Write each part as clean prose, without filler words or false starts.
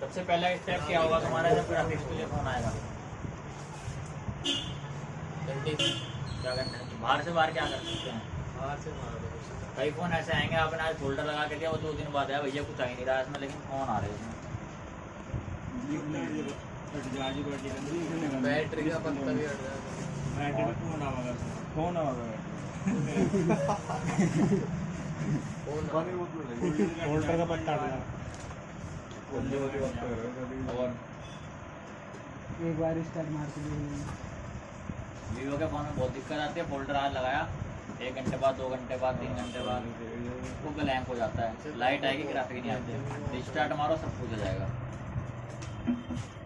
सबसे पहला स्टेप क्या होगा तुम्हारा जब ग्राफिक्स के लिए फोन आएगा? क्या करना है? बाहर से बाहर क्या कर सकते हैं? कई फोन ऐसे आएंगे आपने आज फोल्डर लगा के दिया, वो 2 दिन बाद आया भैया कुछ आ ही नहीं रहा इसमें, लेकिन फोन आ रहे हैं इसमें। बैटरी का पत्ता भी हट जाएगा। फोन आवागा फोल्डर का पत्ता हट गया। और एक बार स्टार्ट मार के देख लेंगे। वीवो के फोन में बहुत दिक्कत आती है। फोल्डर आज लगाया 1 घंटे बाद, 2 घंटे बाद, 3 घंटे बाद वो ब्लैंक हो जाता है, लाइट आएगी ग्राफिक नहीं आती। रिस्टार्ट मारो सब कुछ हो जाएगा।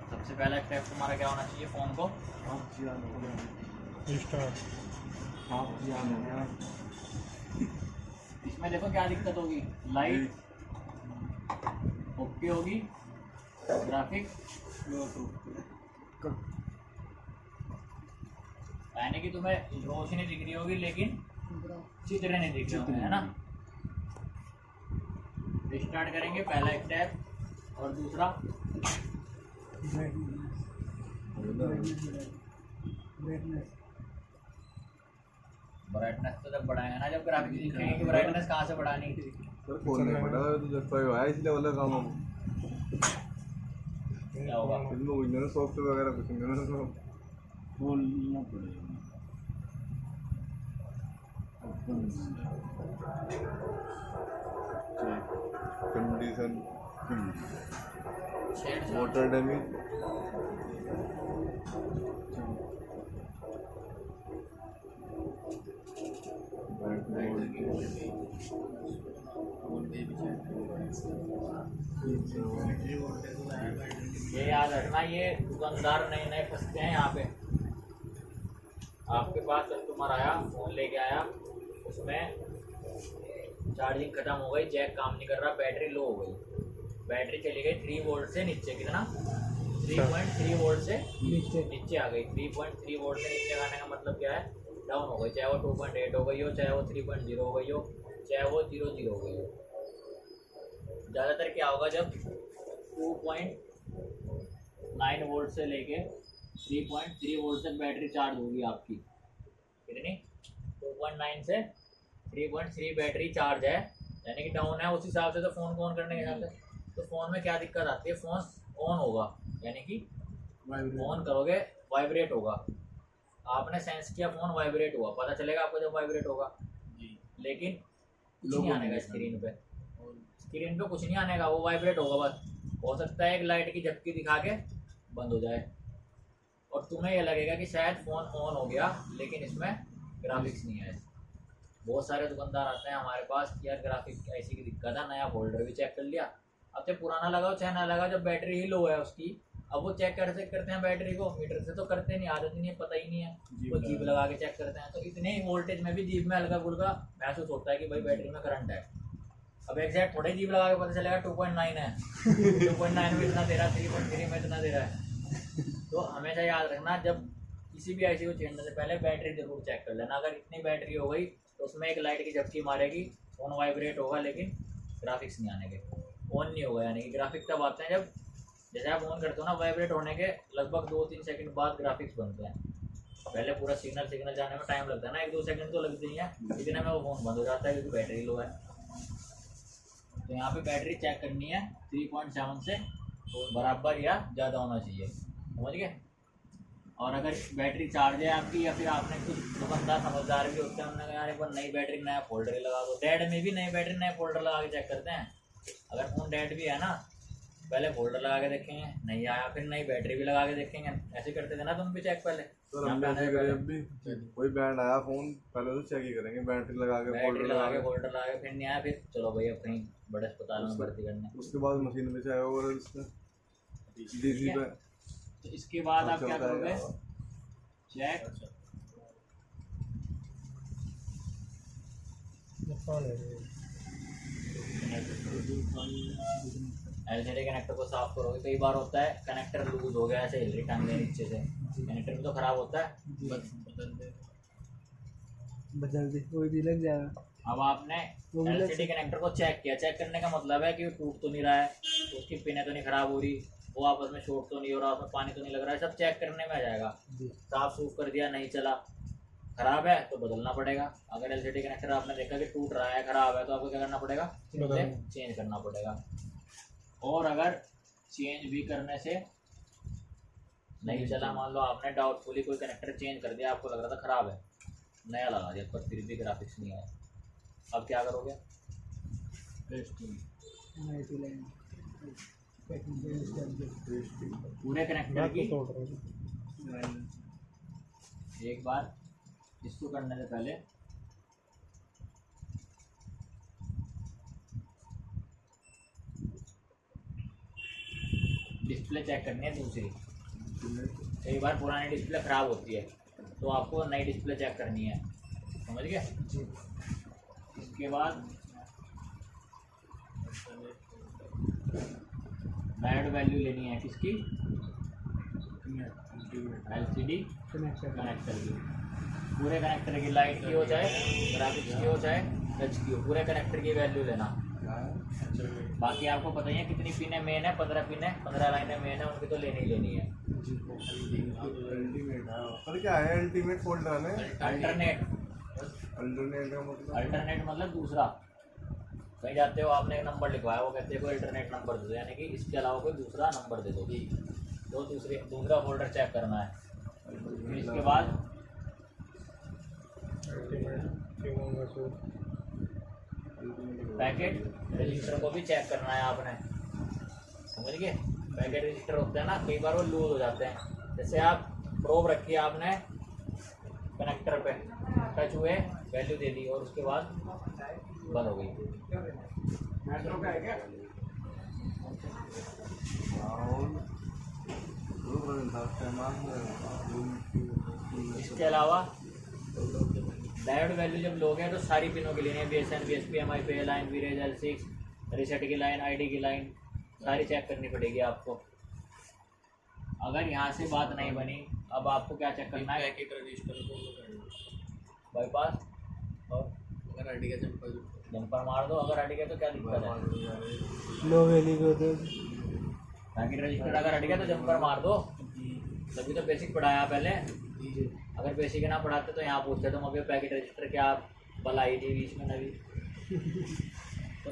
सबसे पहला स्टेप तुम्हारा क्या होना चाहिए? फोन को इसमें देखो क्या दिक्कत होगी, लाइट ओके होगी, ग्राफिक यानी कि तुम्हें रोशनी दिख रही होगी लेकिन चित्र नहीं दिख रहे होंगे, है ना। स्टार्ट करेंगे पहला स्टेप। और दूसरा ब्राइटनेस तो जब बढ़ाएंगे ना, जब ग्राफिक्स दिखेंगे कि ब्राइटनेस कहाँ से बढ़ानी। क्या होगा? सॉफ्टवेयर वगैरह कुछ नहीं बोलना पड़ेगा। कंडीशन वाटर डैमेज ये याद रखना, ये दुकानदार नए नए फंसते हैं यहाँ पे। आपके पास कस्टमर आया, फोन लेके आया, उसमें चार्जिंग खत्म हो गई, जैक काम नहीं कर रहा, बैटरी लो हो गई, बैटरी चली गई 3 वोल्ट से नीचे। कितना? 3.3 वोल्ट से नीचे आ गई। 3.3 वोल्ट से नीचे आने का मतलब क्या है? डाउन हो गई, चाहे वो 2.8 हो गई हो, चाहे वो 3.0 हो गई हो, चाहे वो 0.0 हो गई हो। ज़्यादातर क्या होगा जब 2.9 वोल्ट से लेके 3.3 वोल्ट तक बैटरी चार्ज होगी आपकी। कितनी? 2.9 से 3.3 बैटरी चार्ज है, यानी कि डाउन है। उस हिसाब से तो फ़ोन को ऑन करने के हिसाब से तो फ़ोन में क्या दिक्कत आती है? फ़ोन ऑन होगा यानी कि ऑन करोगे वाइब्रेट होगा। आपने सेंस किया फ़ोन वाइब्रेट हुआ, पता चलेगा आपको जब वाइब्रेट होगा जी, लेकिन कुछ नहीं आनेगा स्क्रीन पे। स्क्रीन पे कुछ नहीं आनेगा, वो वाइब्रेट होगा बस। हो सकता है एक लाइट की झपकी दिखा के बंद हो जाए और तुम्हें ये लगेगा कि शायद फ़ोन ऑन हो गया, लेकिन इसमें ग्राफिक्स नहीं है। बहुत सारे दुकानदार आते हैं हमारे पास कि यार ग्राफिक्स ऐसी की दिक्कत है, नया फोल्डर भी चेक कर लिया। अब चाहे पुराना लगाओ चाहे ना लगाओ, जब बैटरी ही लो है उसकी, अब वो चेक करते हैं बैटरी को, मीटर से तो करते नहीं, आदत नहीं है, पता ही नहीं है, वो जीप लगा के चेक करते हैं। तो इतने ही वोल्टेज में भी जीप में हल्का फुल्का महसूस होता है कि भाई बैटरी में करंट है। अब एग्जैक्ट थोड़े जीप लगा के पता चलेगा 2.9 है, 2.9 में इतना दे रहा है, 3.3 में इतना दे रहा है। तो हमेशा याद रखना, जब किसी भी आईसी को चेंज करने से पहले बैटरी जरूर चेक कर लेना। अगर इतनी बैटरी हो गई तो उसमें एक लाइट की झपकी मारेगी, फोन वाइब्रेट होगा लेकिन ग्राफिक्स नहीं आने के, ऑन नहीं होगा। यानी कि ग्राफिक्स तब आते हैं जब जैसे आप ऑन करते हो ना, वाइब्रेट होने के लगभग 2-3 सेकंड बाद ग्राफिक्स बनते हैं। पहले पूरा सिग्नल जाने में टाइम लगता है ना, 1-2 सेकंड तो लगते ही हैं, इतने में वो फोन बंद हो जाता है क्योंकि बैटरी लो है। तो यहाँ पे बैटरी चेक करनी है 3.7 से बराबर या ज़्यादा होना चाहिए, समझ गए। और अगर बैटरी चार्ज है आपकी, या फिर आपने कुछ दुकानदार समझदार भी होते हैं, उन्होंने कहा यार एक बार नई बैटरी नया फोल्डर लगा दो। डेड में भी नई बैटरी नए फोल्डर लगा के चेक करते हैं। अगर फोन डेड भी है ना, पहले फोल्डर लगा के देखेंगे, नहीं आया फिर नई बैटरी भी लगा के देखेंगे। ऐसे करते थे ना तुम भी चेक पहले? कोई बैंड आया फोन, पहले तो चेक ही करेंगे, बैटरी लगा के फोल्डर लगा के फिर नहीं आया, फिर चलो भाई अब कहीं बड़े अस्पताल में भर्ती करने। उसके बाद मशीन में चाहे और इसमें डीसी पे। तो इसके बाद आप क्या करोगे? चेक एलसीडी कनेक्टर को साफ करोगे। कई बार होता है कनेक्टर लूज हो गया, ऐसे हिल रही टांग दे नीचे से, कनेक्टर भी तो खराब होता है, बदल दे, कोई भी लग जाएगा। अब आपने वो भी एलसीडी कनेक्टर को चेक किया। चेक करने का मतलब है कि वो टूट तो नहीं रहा है, उसकी पिनें तो नहीं खराब हो रही, वो आपस में शॉर्ट तो नहीं हो रहा, उसमें पानी तो नहीं लग रहा है, सब चेक करने में आ जाएगा। जी साफ सूफ कर दिया, नहीं चला, खराब है तो बदलना पड़ेगा। अगर एलसीडी कनेक्टर आपने देखा कि टूट रहा है, खराब है, तो आपको क्या करना पड़ेगा, चेंज करना पड़ेगा। और अगर चेंज भी करने से नहीं चला, मान लो आपने डाउटफुली कोई कनेक्टर चेंज कर दिया, आपको लग रहा था खराब है, नया लगा दिया, पर फिर भी ग्राफिक्स नहीं आया, अब क्या करोगे? MIP लाइन टेक्निकल स्टैंडर्ड पूरे कनेक्टर की एक बार इसको करने से पहले डिस्प्ले चेक करनी है दूसरी। कई बार पुरानी डिस्प्ले ख़राब होती है तो आपको नई डिस्प्ले चेक करनी है, समझ गए? जी इसके बाद डायोड वैल्यू लेनी है किसकी? एलसीडी कनेक्टर कनेक्टर की। पूरे कनेक्टर की, लाइट की हो चाहे ग्राफिक्स की हो चाहे टच की हो, पूरे कनेक्टर की वैल्यू लेना। बाकी आपको पता ही है कितनी पिने मेन है, 15 पिने, 15 लाइनें मेन है, उनकी तो लेनी ही लेनी है। अल्टीमेट है पर क्या है अल्टीमेट फोल्डर है? अल्टरनेट, अल्टरनेट का मतलब अल्टरनेट मतलब दूसरा। कहीं जाते हो, आपने एक नंबर लिखवाया, वो कहते हैं कोई अल्टरनेट नंबर दे दो, यानी कि इसके अलावा कोई दूसरा नंबर दे दो, तो दूसरा फोल्डर चेक करना है। फिर इसके बाद पैकेट रजिस्टर को भी चेक करना है आपने, समझ गए? पैकेट रजिस्टर होते हैं ना, कई बार वो लूज हो जाते हैं। जैसे आप प्रोब रखी आपने कनेक्टर पे, टच हुए, वैल्यू दे दी और उसके बाद बंद हो गई। इसके अलावा डायोड वैल्यू जब लोगे तो सारी पिनों के लिए BSN, BSP, MIP लाइन, वीरेज, L6, रीसेट की लाइन, ID की लाइन सारी चेक करनी पड़ेगी आपको। अगर यहाँ से बात नहीं बनी, अब आपको क्या चेक करना है? पैकेट रजिस्टर को बाईपास और अगर आईडी का जंपर मार दो। अगर हट गया तो क्या दिक्कत है? लो वैल्यू को दे पैकेट रजिस्टर अगर हट गया तो जंपर मार दो। तभी तो बेसिक पढ़ाया पहले। अगर बेसिक ना पढ़ाते तो यहाँ पूछते तुम अभी पैकेट रजिस्टर क्या भलाई थी बीच में नवी। तो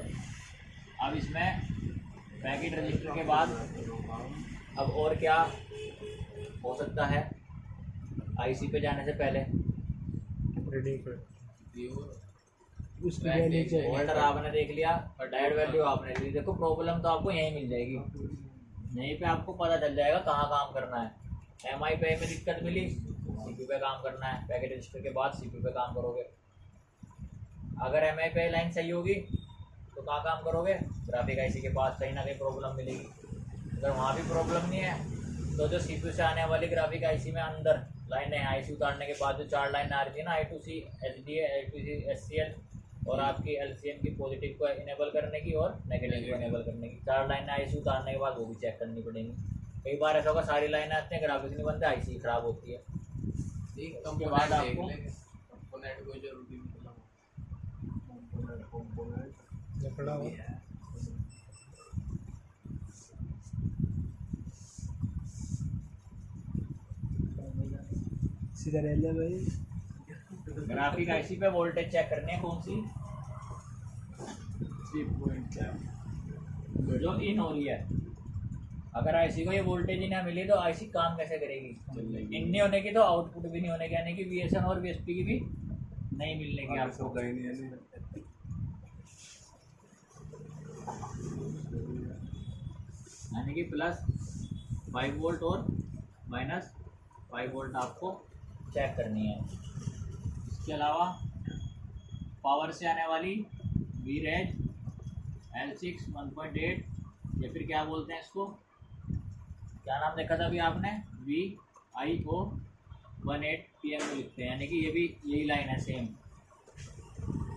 अब इसमें पैकेट रजिस्टर के बाद अब और क्या हो सकता है? आईसी पे जाने से पहले उसकी वैल्यू चाहिए। वोल्टर आपने देख लिया और डायोड वैल्यू आपने ली। देखो प्रॉब्लम तो आपको यहीं मिल जाएगी, यहीं पे आपको पता चल जाएगा कहाँ काम करना है। MIP में दिक्कत मिली, CPU पे काम करना है। पैकेट रजिस्टर के बाद CPU पे काम करोगे। अगर MIP लाइन सही होगी तो कहाँ काम करोगे? ग्राफिक आईसी के पास कहीं ना कहीं प्रॉब्लम मिलेगी। अगर वहाँ भी प्रॉब्लम नहीं है तो जो CPU से आने वाली ग्राफिक आईसी में अंदर लाइनें हैं, आईसी उतारने के बाद जो 4 लाइनें आ रही थी ना, I2C, HDA, I2C, SCL और आपकी LCM की पॉजिटिव को इनेबल करने की और नेगेटिव को इनेबल करने की 4 लाइनें आईसी उतारने के बाद वो भी चेक करनी पड़ेंगी। कई बार ऐसा होगा सारी लाइनें आती हैं, ग्राफिक्स नहीं बनते, आईसी खराब होती है। उसके बाद आपको कंपोनेंट को जरूरी सीधा रह ले भाई। ग्राफिक आईसी पे वोल्टेज चेक करनी है कौन सी? 3.7 जो इन हो रही है। अगर आईसी को ये वोल्टेज ही ना मिली तो आईसी काम कैसे करेगी? इन नहीं होने की तो आउटपुट भी नहीं होने की, यानी कि VSN और VSP की भी नहीं मिलने की आपको। यानी कि प्लस 5 वोल्ट और माइनस 5 वोल्ट आपको चेक करनी है। इसके अलावा पावर से आने वाली वीरेज L6 1.8 या फिर क्या बोलते हैं इसको, क्या नाम देखा था अभी आपने? VIO 18 PMU लिखते हैं, यानी कि ये भी यही लाइन है सेम।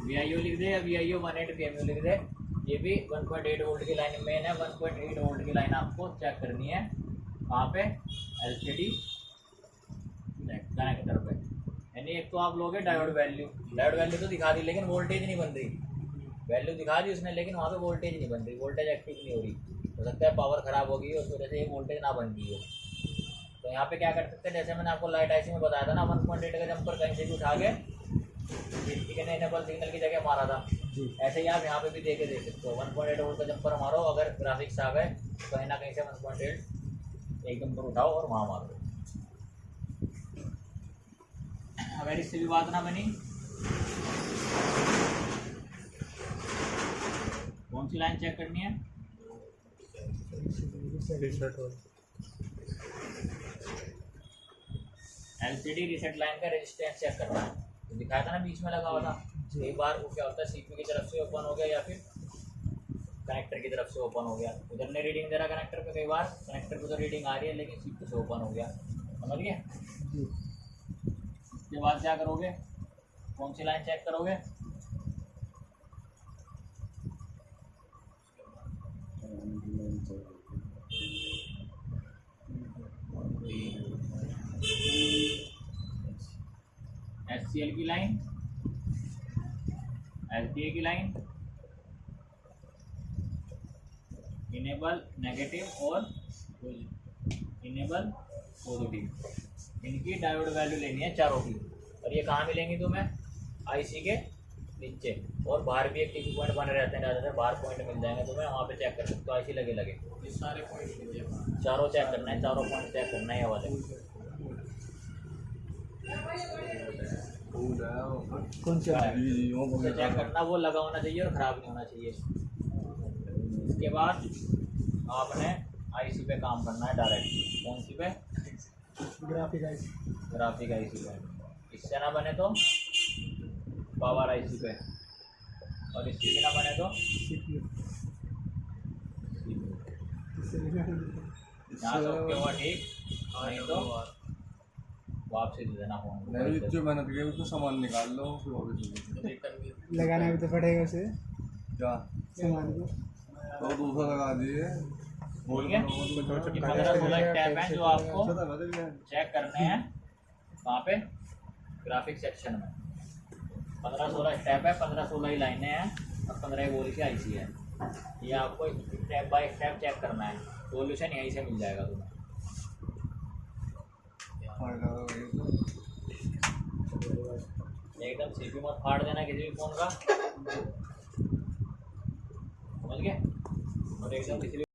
VIO लिख दे या VIO 18 PMU लिख दे, ये भी 1.8 वोल्ट की लाइन मेन है। 1.8 वोल्ट की लाइन आपको चेक करनी है कहाँ पे? LCD कनेक्टर पे। यानी एक तो आप लोगे डायोड वैल्यू तो दिखा दी लेकिन वोल्टेज नहीं बन रही, वैल्यू दिखा दी उसने लेकिन वहाँ पे वोल्टेज नहीं बन रही, वोल्टेज एक्टिव नहीं हो रही, हो सकता है पावर ख़राब हो गई उस वजह से ये वोल्टेज ना बन रही हो। तो यहाँ पे क्या कर सकते हैं, जैसे मैंने आपको लाइट आईसी में बताया था ना 1.8 का जंपर कहीं से भी उठा के इनेबल सिग्नल की जगह मारा था, ऐसे ही आप यहाँ पे भी दे के देख सकते हो। 1.8 वोल्ट का जंपर मारो, अगर ग्राफिक्स आ गए तो कहीं ना कहीं से 1.8 एक जंपर उठाओ और वहाँ मारो। अगर इससे भी बात ना बनी, कौन सी लाइन चेक करनी है? एलसीडी रीसेट लाइन का रेजिस्टेंस चेक करना है, तो दिखाया था ना बीच में लगा हुआ था। एक बार वो क्या होता है, सीपीयू की तरफ से ओपन हो गया या फिर कनेक्टर की तरफ से ओपन हो गया, उधर ने रीडिंग दे रहा कनेक्टर पे, कई बार कनेक्टर पे तो रीडिंग आ रही है लेकिन सीपीयू से ओपन हो गया, समझ गए? उसके बाद क्या करोगे, कौन सी लाइन चेक करोगे? HCL की लाइन, LTA की लाइन, इनेबल नेगेटिव और इनेबल पॉजिटिव, इनकी डायोड वैल्यू लेनी है चारों की। और ये कहाँ मिलेंगी तुम्हें? आईसी के नीचे, और बाहर भी एक टीपी पॉइंट बने रहते हैं, ज़्यादातर बाहर पॉइंट मिल जाएंगे तुम्हें, वहाँ पे चेक कर सकते हो। आईसी लगे ये सारे पॉइंट लीजिए, चारों चेक करना है, चारों पॉइंट चेक करना है ये वाले। कौन सा उसे चेक करना, वो लगा होना चाहिए और ख़राब नहीं होना चाहिए। इसके बाद आपने आईसी पे काम करना है डायरेक्ट। कौन सी पे? ग्राफिक आईसी, ग्राफिक आईसी पे। इससे ना बने तो पावर आईसी पे, और इससे भी ना बने तो सीपीयू यहाँ से ओके हुआ ठीक, नहीं तो वापसी दे देना फोन। नहीं जो मेहनत की उसको सामान निकाल लो, फिर वापस दे दो। रिटर्न भी लगाना भी तो पड़ेगा उसे क्या सामान को। तो दूसरा लगा दिए, ठीक है, 15-16 स्टेप हैं जो आपको चेक करने हैं। कहाँ पे? ग्राफिक सेक्शन में 15-16 स्टेप है, 15-16 ही लाइनें हैं और 15 बोली की आईसी है। ये आपको स्टेप बाय स्टेप चेक करना है, सॉल्यूशन यहीं से मिल जाएगा तुम्हें। एकदम सीपी मत फाड़ देना किसी भी फ़ोन का, समझ गए? और एकदम किसी भी